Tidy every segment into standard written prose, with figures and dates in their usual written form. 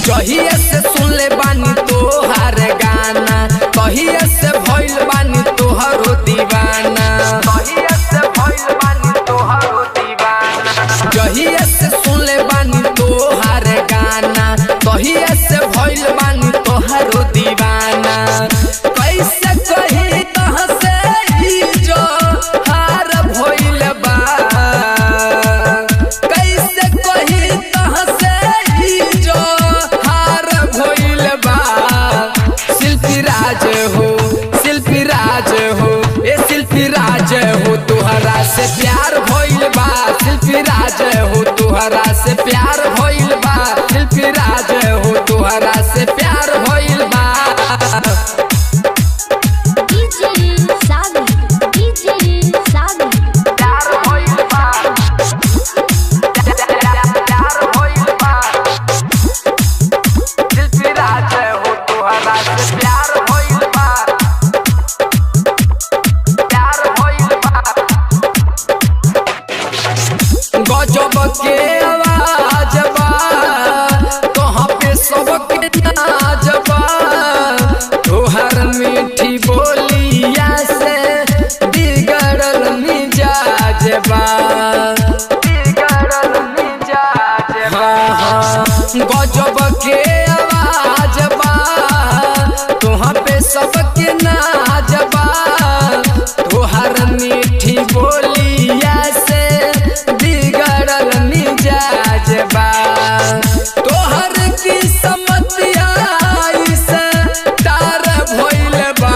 कहिए से सुन ले बानी तोहार गाना, कहिए से भइल बानी तोहरो दीवाना, कहिए से भइल बानी तोहरो दीवाना, कहिए से सुन ले बानी तोहार गाना, कहिए से भइल बानी तोहरो दीवाना। कैसे कही कहाँ से ई जो हार भइल बा, कैसे कही कहाँ से ई जो हार भइल बा। शिल्पी राज हो, शिल्पी राज हो, ए शिल्पी राज हो, तोहरा से प्यार भइल बा। शिल्पी राज हो, तोहरा से प्यार भइल बा। शिल्पी राज हो, तोहरा से प्यार भइल बा। गजब के आवाज बा, कहाँ पे सबके नाज बा। तोहर मीठी बोलिया से बिगड़ल मिजाज बा, बिगड़ल मिजाज बा। गजब के आवाज बा, तोहाँ पे सबके नाज बा। तोहर मीठी बोलिया से बिगड़ल मिजाज बा। तोहर की समतिया से तार भइल बा,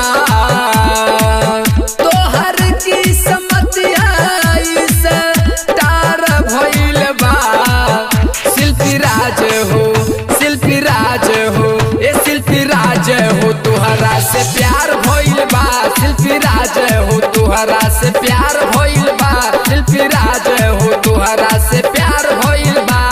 तोहर की समतिया से तार भइल बा। शिल्पी राज हो, शिल्पी राज हो, ए शिल्पी राज हो, तोहरा से प्यार भइल बा। शिल्पी राज हो, तोहरा से प्यार भइल बा। शिल्पी राज हो, तोहरा से प्यार भइल बा।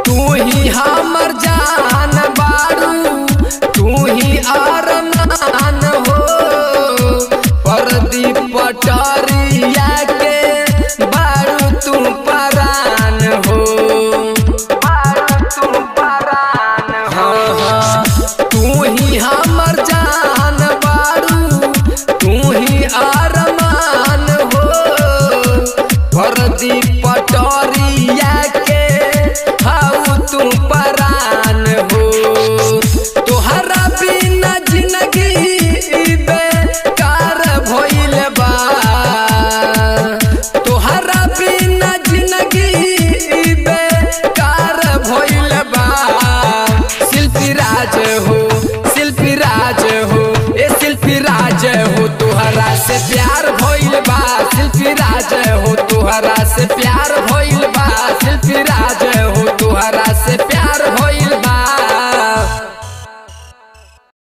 तू ही हमर जान बारू, तू ही अरमान हो। प्रदीप पटरिया के बारू तू परान हो, बारू तू परान हो। तू ही हमर जान बारू, तू ही अरमान हो। प्रदीप पटरिया के तू परान हो। तोहरा बिना जिंदगी बेकार भइल बा, तोहरा बिना जिंदगी बेकार भइल बा। शिल्पी राज हो, शिल्पी राज हो, ए शिल्पी राज हो, तोहरा से प्यार